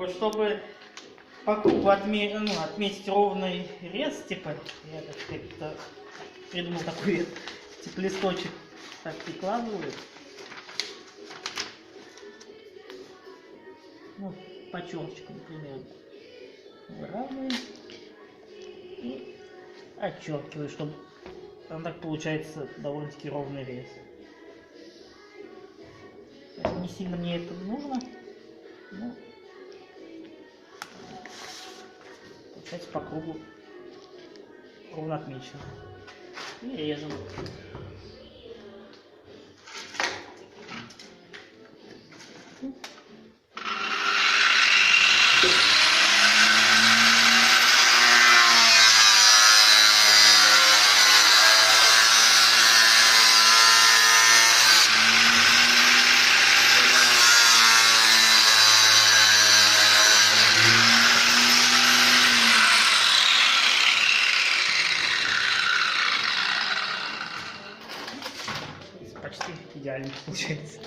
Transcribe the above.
Вот чтобы по кругу отметить ровный рез, типа, я как-то придумал такой типа листочек, так прикладываю. Ну, по черточкам, например, выравниваю и отчеркиваю, чтобы там так получается довольно-таки ровный рез. Не сильно мне это нужно, но получается по кругу ровно отмечено. И режем. Почти идеально получается.